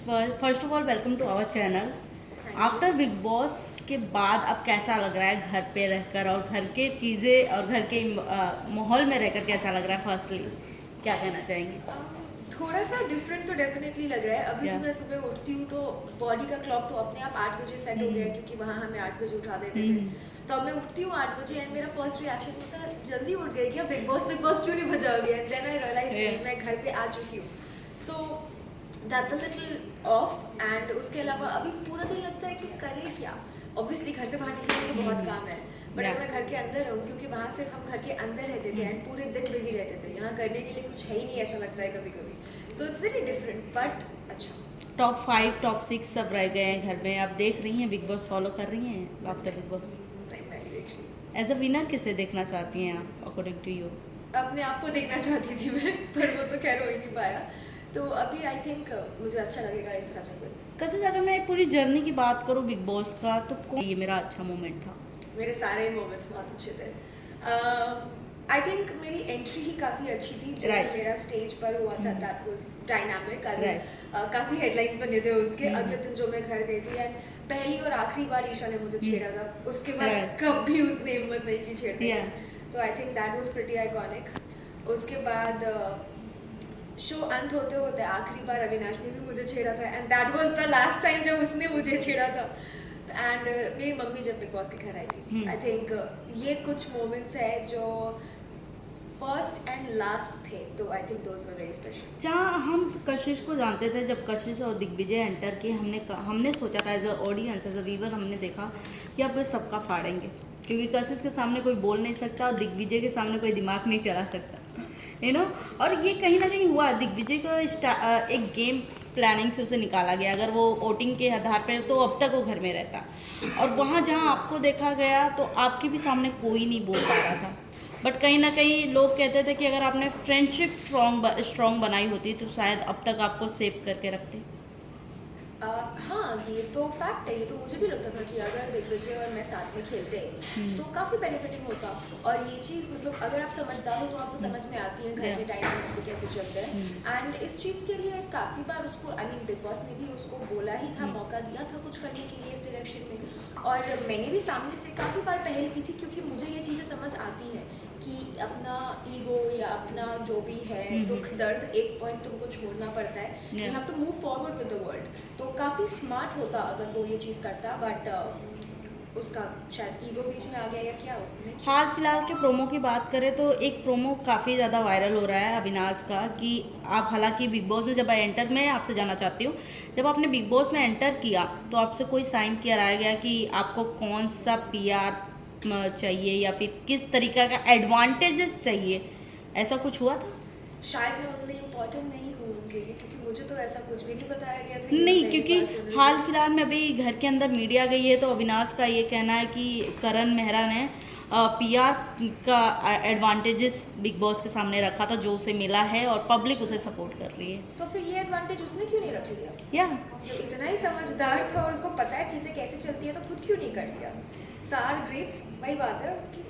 First of all welcome to our channel. After Bigg Boss के बाद अब कैसा लग रहा है घर पे रहकर और घर के चीज़ें और घर के माहौल में रहकर कैसा लग रहा है? फर्स्टली क्या कहना चाहेंगे? थोड़ा सा डिफरेंट तो डेफिनेटली लग रहा है। अभी Yeah. भी मैं सुबह उठती हूँ तो बॉडी का क्लॉक तो अपने आप 8 बजे सेट हो गया है, क्योंकि वहाँ हमें 8 बजे उठा देते थे। तो अब मैं उठती हूँ 8 बजे एंड मेरा फर्स्ट रिएक्शन होता है जल्दी उठ गई क्या, बिग बॉस क्यों नहीं बजा अभी? एंड देन आई रियलाइज मैं घर पे आ चुकी हूँ। So that's a little of. And उसके अलावा अभी पूरा दिन लगता है कि करें क्या। ऑब्वियसली घर से बाहर निकलने के बहुत काम है, बट अगर मैं घर के अंदर रहूँ, क्योंकि वहाँ सिर्फ हम घर के अंदर रहते थे एंड पूरे दिन बिजी रहते थे, यहाँ करने के लिए कुछ है ही नहीं ऐसा लगता है कभी कभी। So it's very different but अच्छा। टॉप 5 टॉप 6 सब रह गए हैं घर में। आप देख रही हैं बिग बॉस, फॉलो कर रही हैं after Bigg Boss? As a winner किसे देखना चाहती हैं आप अकॉर्डिंग टू यू? अपने आप को देखना चाहती थी मैं, पर वो तो खैर हो ही नहीं पाया। तो अभी आई थिंक मुझे अच्छा लगेगा इफ राजा विन्स। कैसे अगर मैं पूरी जर्नी की बात करूँ बिग बॉस का, तो कौन ये मेरा अच्छा मोमेंट था? मेरे सारे मोमेंट्स बहुत अच्छे थे। आई थिंक मेरी एंट्री ही काफ़ी अच्छी थी जो Right. मेरा स्टेज पर हुआ था। That was dynamic. Right. काफ़ी हेडलाइंस बने थे उसके। अगले दिन जो मैं घर गई थी एंड पहली और आखिरी बार ईशा ने मुझे छेड़ा था, उसके बाद Right. कभी उसने हिम्मत नहीं की छेड़ने Yeah. की। तो I think that was pretty iconic. उसके बाद शो अंत होते होते आखिरी बार अविनाश ने भी मुझे छेड़ा था and that was the last time जब उसने मुझे छेड़ा था। एंड मेरी मम्मी जब बिग बॉस के घर आई थी, आई थिंक ये कुछ मोमेंट्स है जो फर्स्ट एंड लास्ट थे, तो I think those were very special. जहाँ हम कशिश को जानते थे, जब कशिश और दिग्विजय एंटर किए, हमने सोचा था as a audience, as a viewer, हमने देखा कि अब वे सबका फाड़ेंगे, क्योंकि कशिश के सामने कोई बोल नहीं सकता और दिग्विजय के सामने कोई दिमाग नहीं चला सकता, यू नो। और ये कहीं ना कहीं हुआ। दिग्विजय को एक गेम प्लानिंग से उसे निकाला गया। अगर वो वोटिंग के आधार पर तो अब तक वो घर में रहता, और वहाँ जहाँ आपको देखा गया तो आपके भी सामने कोई नहीं बोल पा रहा था। बट कहीं ना कहीं लोग कहते थे कि अगर आपने फ्रेंडशिप स्ट्रॉन्ग बनाई होती तो शायद अब तक आपको सेव करके रखते। हाँ, ये तो फैक्ट है। ये तो मुझे भी लगता था कि अगर दिग्विजय और मैं साथ में खेलते तो काफ़ी बेनिफिटिंग होता। और ये चीज़ मतलब अगर आप समझदार हो तो आपको समझ में आती है घर के डायनामिक्स भी कैसे चलते हैं। एंड इस चीज़ के लिए काफ़ी बार उसको आई मीन बिग बॉस ने भी उसको बोला ही था, मौका दिया था कुछ करने के लिए इस डायरेक्शन में। और मैंने भी सामने से काफ़ी बार पहल की थी, क्योंकि मुझे ये चीज़ें समझ आती हैं कि अपना ईगो या अपना जो भी है दुख दर्द एक पॉइंट तुमको छोड़ना पड़ता है। You have to move forward with the world. तो काफ़ी स्मार्ट होता अगर वो ये चीज़ करता, बट उसका शायद ईगो बीच में आ गया या क्या उसने। हाल फिलहाल के प्रोमो की बात करें तो एक प्रोमो काफ़ी ज़्यादा वायरल हो रहा है अविनाश का, कि आप हालांकि बिग बॉस में जब एंटर, मैं आपसे जानना चाहती हूँ, जब आपने बिग बॉस में एंटर किया तो आपसे कोई साइन कराया गया कि आपको कौन सा पीआर चाहिए या फिर किस तरीका का एडवांटेजेस चाहिए? ऐसा कुछ हुआ था? शायद मैं उतनी इम्पोर्टेंट नहीं हूँ उनके लिए, क्योंकि मुझे तो ऐसा कुछ भी नहीं बताया गया था। नहीं, क्योंकि हाल फिलहाल में अभी घर के अंदर मीडिया गई है तो अविनाश का ये कहना है कि करण मेहरा ने पीआर का एडवांटेजेस बिग बॉस के सामने रखा था, जो उसे मिला है और पब्लिक उसे सपोर्ट कर रही है। तो फिर ये एडवांटेज उसने क्यों नहीं रख लिया? या जो इतना ही समझदार था और उसको पता है चीज़ें कैसे चलती है, तो खुद क्यों नहीं कर लिया? सार ग्रेप्स वही बात है उसकी।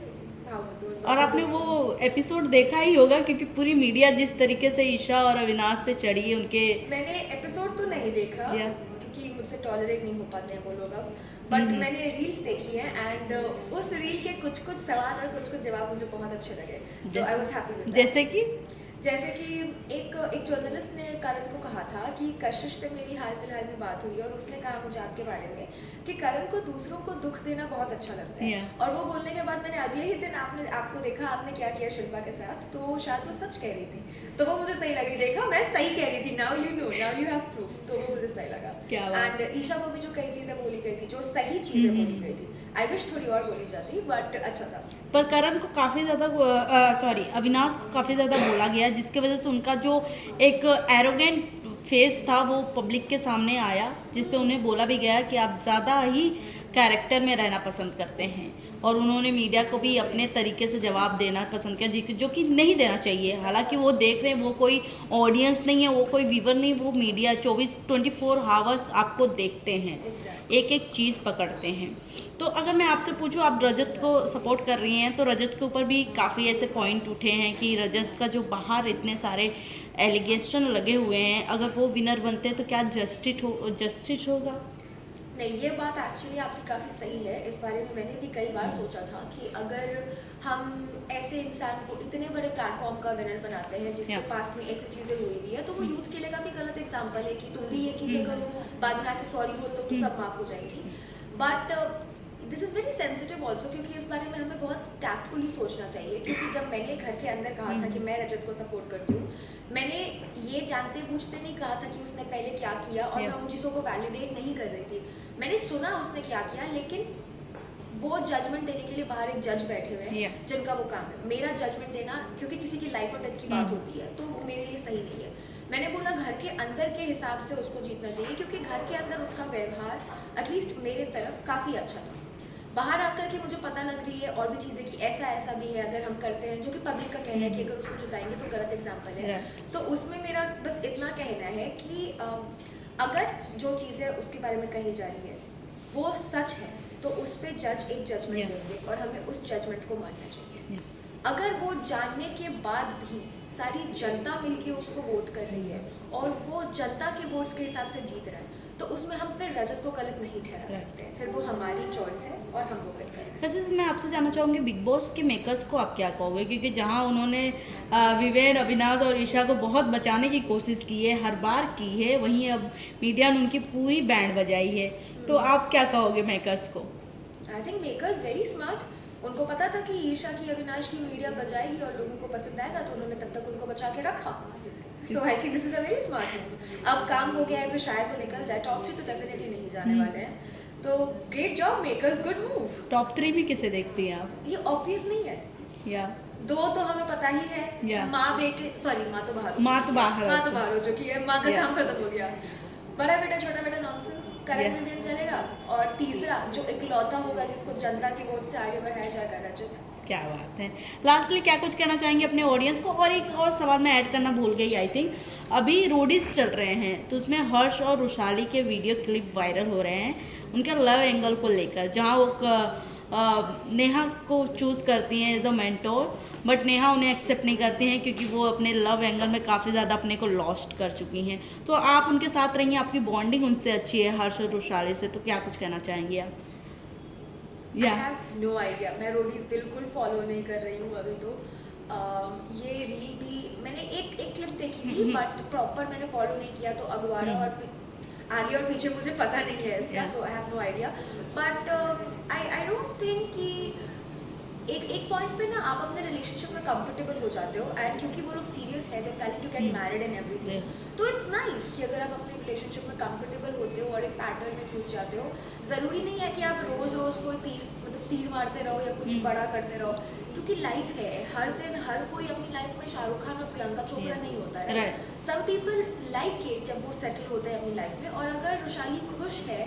और आपने वो एपिसोड देखा ही होगा, क्योंकि पूरी मीडिया जिस तरीके से ईशा और अविनाश पे चढ़ी है उनके। मैंने एपिसोड तो नहीं देखा क्योंकि मुझसे टॉलरेट नहीं हो पाते हैं वो लोग अब, बट मैंने रील्स देखी हैं एंड उस रील के कुछ सवाल और कुछ जवाब मुझे बहुत अच्छे लगे, तो I was happy with that. जैसे कि एक जर्नलिस्ट ने करण को कहा था कि कशिश से मेरी हाल फिलहाल में बात हुई और उसने कहा मुझे आपके बारे में कि करण को दूसरों को दुख देना बहुत अच्छा लगता है। और वो बोलने के बाद मैंने अगले ही दिन आपको देखा, आपने क्या किया शिल्पा के साथ, तो शायद वो सच कह रही थी, तो वो मुझे सही लगी। देखा, मैं सही कह रही थी, now you know, now you have proof, तो वो मुझे सही लगा। एंड ईशा को भी जो कई चीज़ें बोली गई थी, जो सही चीज़ें बोली गई थी, आई विश थोड़ी और बोली जाती, बट अच्छा था। पर करण को काफ़ी ज़्यादा अविनाश को काफ़ी ज़्यादा बोला गया, जिसके वजह से उनका जो एक एरोगेंट फेस था वो पब्लिक के सामने आया, जिस पे उन्हें बोला भी गया कि आप ज़्यादा ही कैरेक्टर में रहना पसंद करते हैं। और उन्होंने मीडिया को भी अपने तरीके से जवाब देना पसंद किया, जो कि नहीं देना चाहिए। हालांकि वो देख रहे हैं, वो कोई ऑडियंस नहीं है, वो कोई व्यूवर नहीं, वो मीडिया 24 आवर्स आपको देखते हैं, एक एक चीज़ पकड़ते हैं। तो अगर मैं आपसे पूछूं, आप रजत को सपोर्ट कर रही हैं, तो रजत के ऊपर भी काफ़ी ऐसे पॉइंट उठे हैं कि रजत का जो बाहर इतने सारे एलिगेशन लगे हुए हैं, अगर वो विनर बनते हैं तो क्या जस्टिस होगा? नहीं, ये बात एक्चुअली आपकी काफ़ी सही है। इस बारे में मैंने भी कई बार सोचा था कि अगर हम ऐसे इंसान को इतने बड़े प्लेटफॉर्म का विनर बनाते हैं जिसके पास में ऐसी चीज़ें हुई हुई है, तो वो यूथ के लिए काफ़ी गलत एग्जाम्पल है कि तुम भी ये चीज़ें करो, बाद में आके सॉरी बोल दो तो सब माफ हो जाएगी। But this is very sensitive also, क्योंकि इस बारे में हमें बहुत टैक्टफुली सोचना चाहिए। क्योंकि जब मैंने घर के अंदर कहा था कि मैं रजत को सपोर्ट करती हूँ, मैंने ये जानते बूझते नहीं कहा था कि उसने पहले क्या किया, और मैं उन चीज़ों को वैलिडेट नहीं कर रही थी। मैंने सुना उसने क्या किया, लेकिन वो जजमेंट देने के लिए बाहर एक जज बैठे हुए हैं जिनका वो काम है। मेरा जजमेंट देना, क्योंकि किसी की लाइफ और डेथ की बात होती है, तो वो मेरे लिए सही नहीं है। मैंने बोला घर के अंदर के हिसाब से उसको जीतना चाहिए, क्योंकि घर के अंदर उसका व्यवहार एटलीस्ट मेरे तरफ काफ़ी अच्छा था। बाहर आकर के मुझे पता लग रही है और भी चीज़ें कि ऐसा भी है अगर हम करते हैं, जो कि पब्लिक का कहना है कि अगर उसको जुटाएंगे तो गलत एग्जाम्पल है। तो उसमें मेरा बस इतना कहना है कि अगर जो चीज़ें उसके बारे में कही जा रही है वो सच है, तो उस पर जज एक जजमेंट देंगे और हमें उस जजमेंट को मानना चाहिए। अगर वो जानने के बाद भी सारी जनता मिलके उसको वोट कर रही है और वो जनता के वोट्स के हिसाब से जीत रहा है, तो उसमें हम फिर रजत को गलत नहीं ठहरा सकते हैं। फिर वो हमारी चॉइस है और हम वो फिर करेंगे। वैसे मैं आपसे जानना चाहूँगी, बिग बॉस के मेकर्स को आप क्या कहोगे? क्योंकि जहाँ उन्होंने विवेन, अविनाश और ईशा को बहुत बचाने की कोशिश की है, हर बार की है, वहीं अब मीडिया ने उनकी पूरी बैंड बजाई है, तो आप क्या कहोगे मेकर्स को? I think makers very smart. उनको पता था कि ईशा की, अविनाश की मीडिया बजाएगी और लोगों को पसंद आएगा, तो उन्होंने तब तक उनको बचा के रखा। So I think this is a very smart move. अब काम हो गया है तो शायद वो निकल जाए। टॉप 3 तो डेफिनेटली नहीं जाने वाले हैं, तो great job makers, good move. Top 3 भी किसे देखती हैं आप? ये ऑब्वियस नहीं है, या 2 तो हमें पता ही है, माँ बेटे, सॉरी माँ तो बाहर हो चुकी है, माँ का काम खत्म हो गया। बड़ा बेटा छोटा बेटा नॉनसेंस करंट में भी चलेगा, और तीसरा जो इकलौता होगा जिसको जनता के वोट से आगे बढ़ाया जाएगा, रजत। क्या बात है। लास्टली क्या कुछ कहना चाहेंगे अपने ऑडियंस को? और एक और सवाल मैं ऐड करना भूल गई, आई थिंक अभी रोडीज चल रहे हैं, तो उसमें हर्ष और रुशाली के वीडियो क्लिप वायरल हो रहे हैं उनके लव एंगल को लेकर, जहां वो नेहा को चूज़ करती हैं as a mentor, but Neha उन्हें एक्सेप्ट नहीं करती हैं क्योंकि वो अपने लव एंगल में काफ़ी ज़्यादा अपने को लॉस्ट कर चुकी हैं। तो आप उनके साथ रहिए, आपकी बॉन्डिंग उनसे अच्छी है, हर्ष और रुशाली से, तो क्या कुछ कहना चाहेंगे आप? I have no idea। मैं रोडीज बिल्कुल फॉलो नहीं कर रही हूँ अभी तो। ये रील भी मैंने एक क्लिप देखी थी, बट प्रॉपर मैंने फॉलो नहीं किया, तो अगवाड़ा और आगे और पीछे मुझे पता नहीं है इसका, तो I have no idea. But I don't think कि एक पॉइंट पे ना आप अपने रिलेशनशिप में कंफर्टेबल हो जाते हो, एंड क्योंकि वो लोग सीरियस है, they planning to get married and everything, तो इट्स नाइस कि अगर आप अपने रिलेशनशिप में कंफर्टेबल होते हो और एक पैटर्न में घुस जाते हो। ज़रूरी नहीं है कि आप रोज़ कोई तीर मारते रहो या कुछ बड़ा करते रहो, क्योंकि लाइफ है, हर दिन हर कोई अपनी लाइफ में शाहरुख खान और प्रियंका चोपड़ा नहीं होता है। सम पीपल लाइक इट जब वो सेटल होते हैं अपनी लाइफ में, और अगर रुशाली खुश है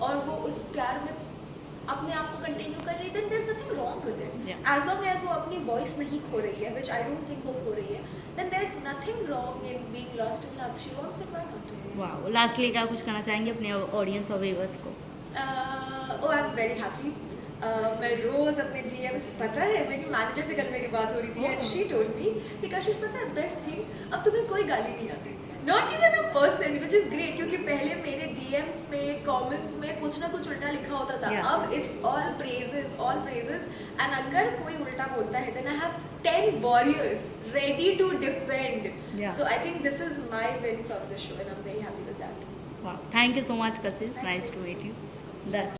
और वो उस प्यार में अपने आप को कंटिन्यू कर रही है, then there is nothing wrong with it, as long as वो अपनी वॉइस नहीं खो रही है, व्हिच आई डोंट थिंक वो खो रही है, then there is nothing wrong in being lost in love. She wants it, why not? Wow, lastly क्या कुछ कहना चाहेंगे अपने ऑडियंस और व्यूअर्स को? I am very happy. मैं रोज अपने डीएम्स, पता है मेरी मैनेजर से कल मेरी बात हो रही थी, एंड शी टोल्ड मी कि कशिश पता है बेस्ट थिंग, अब तुम्हें कोई गाली नहीं आती, not even a person, which is great, क्योंकि पहले मेरे डीएम्स में, कमेंट्स में कुछ ना कुछ उल्टा लिखा होता था, अब इट्स ऑल प्रेजेस, एंड अगर कोई उल्टा बोलता है then I have 10 warriors ready to defend, so I think this is my win from the show, and I am very happy with that. Wow, thank you so much Kashish, nice to meet you.